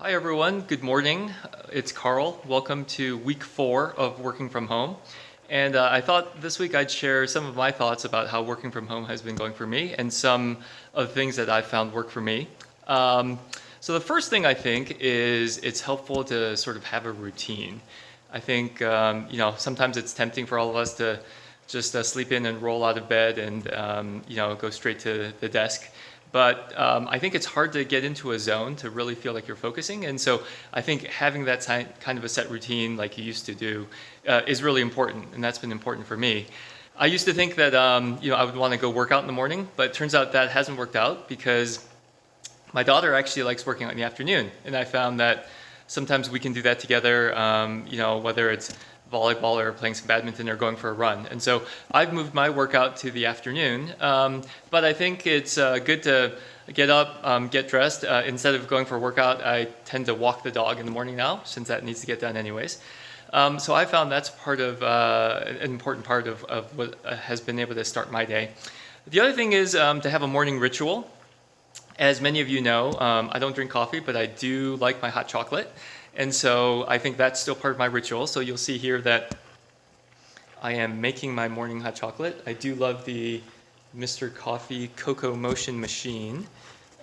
Hi everyone, good morning. It's Karl. Welcome to week 4 of working from home. And I thought this week I'd share some of my thoughts about how working from home has been going for me and some of the things that I've found work for me. Um, so the first thing I think is it's helpful to sort of have a routine. I think, sometimes it's tempting for all of us to just sleep in and roll out of bed and, go straight to the desk. But I think it's hard to get into a zone to really feel like you're focusing. And so I think having that kind of a set routine like you used to do is really important. And that's been important for me. I used to think that I would want to go work out in the morning, but it turns out that hasn't worked out because my daughter actually likes working out in the afternoon. And I found that sometimes we can do that together, whether it's volleyball or playing some badminton or going for a run. And so I've moved my workout to the afternoon, but I think it's good to get up, get dressed. Instead of going for a workout, I tend to walk the dog in the morning now, since that needs to get done anyways. So I found that's part of an important part of what has been able to start my day. The other thing is to have a morning ritual. As many of you know, I don't drink coffee, but I do like my hot chocolate. And so I think that's still part of my ritual. So you'll see here that I am making my morning hot chocolate. I do love the Mr. Coffee Cocoa Motion machine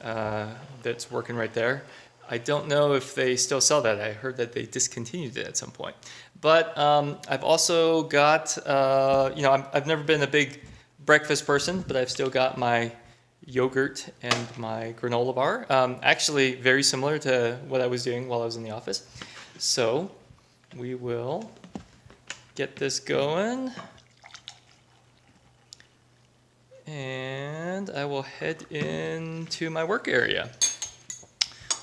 that's working right there. I don't know if they still sell that. I heard that they discontinued it at some point. But I've also got, I've never been a big breakfast person, but I've still got my yogurt and my granola bar. Actually, very similar to what I was doing while I was in the office. So we will get this going. And I will head into my work area.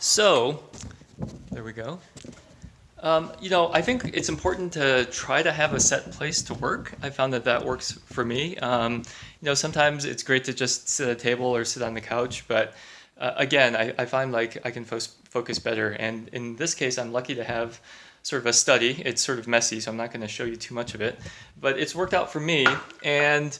So, there we go. I think it's important to try to have a set place to work. I found that works for me. Sometimes it's great to just sit at a table or sit on the couch, but again, I find like I can focus better. And in this case, I'm lucky to have sort of a study. It's sort of messy, so I'm not going to show you too much of it, but it's worked out for me. And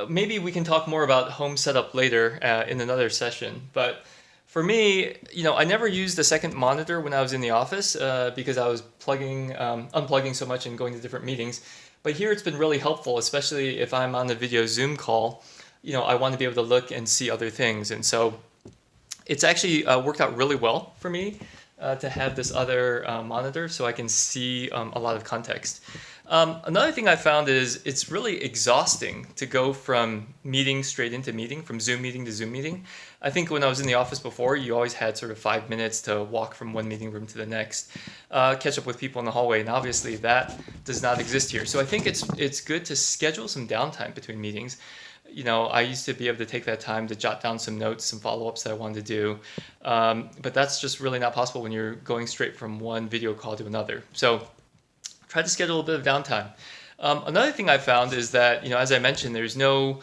maybe we can talk more about home setup later in another session, but for me, I never used a second monitor when I was in the office because I was unplugging so much and going to different meetings. But here it's been really helpful, especially if I'm on a video Zoom call. I want to be able to look and see other things. And so it's actually worked out really well for me to have this other monitor so I can see a lot of context. Another thing I found is it's really exhausting to go from meeting straight into meeting, from Zoom meeting to Zoom meeting. I think when I was in the office before, you always had sort of 5 minutes to walk from one meeting room to the next, catch up with people in the hallway, and obviously that does not exist here. So I think it's good to schedule some downtime between meetings. I used to be able to take that time to jot down some notes, some follow-ups that I wanted to do, but that's just really not possible when you're going straight from one video call to another. So try to schedule a bit of downtime. Another thing I found is that, as I mentioned, there's no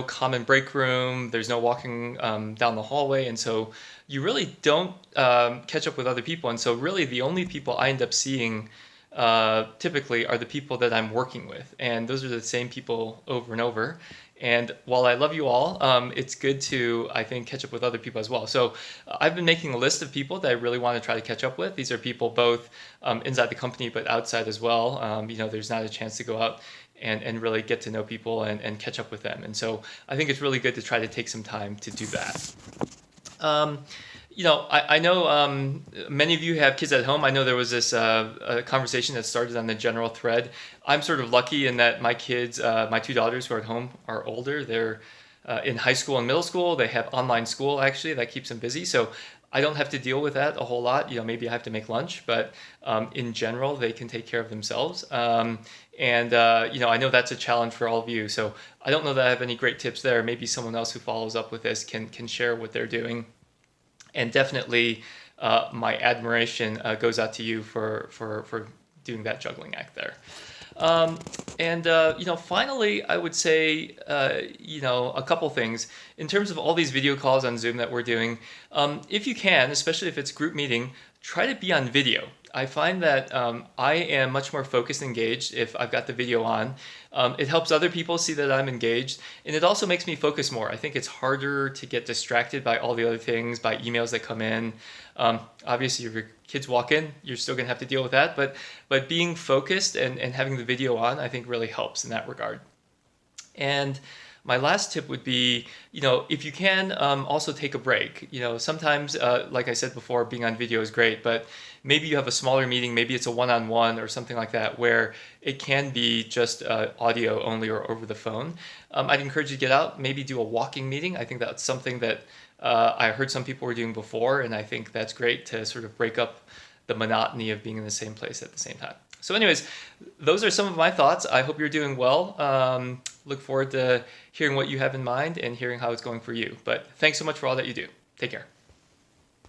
common break room, there's no walking down the hallway, and so you really don't catch up with other people. And so really the only people I end up seeing typically are the people that I'm working with, and those are the same people over and over. And while I love you all, it's good to, I think, catch up with other people as well. So I've been making a list of people that I really want to try to catch up with. These are people both inside the company but outside as well. There's not a chance to go out and really get to know people and catch up with them. And so I think it's really good to try to take some time to do that. I know many of you have kids at home. I know there was this conversation that started on the general thread. I'm sort of lucky in that my kids, my two daughters who are at home, are older. They're in high school and middle school. They have online school, actually, that keeps them busy. So I don't have to deal with that a whole lot. Maybe I have to make lunch, but in general, they can take care of themselves. I know that's a challenge for all of you. So I don't know that I have any great tips there. Maybe someone else who follows up with this can share what they're doing. And definitely, my admiration goes out to you for doing that juggling act there. Finally, I would say, a couple things. In terms of all these video calls on Zoom that we're doing, if you can, especially if it's group meeting, try to be on video. I find that I am much more focused and engaged if I've got the video on. It helps other people see that I'm engaged, and it also makes me focus more. I think it's harder to get distracted by all the other things, by emails that come in. Obviously, if your kids walk in, you're still going to have to deal with that, but being focused and having the video on, I think really helps in that regard. And my last tip would be, if you can, also take a break. Sometimes, like I said before, being on video is great, but maybe you have a smaller meeting, maybe it's a one-on-one or something like that, where it can be just audio only or over the phone. I'd encourage you to get out, maybe do a walking meeting. I think that's something that I heard some people were doing before, and I think that's great to sort of break up the monotony of being in the same place at the same time. So anyways, those are some of my thoughts. I hope you're doing well. Look forward to hearing what you have in mind and hearing how it's going for you. But thanks so much for all that you do. Take care.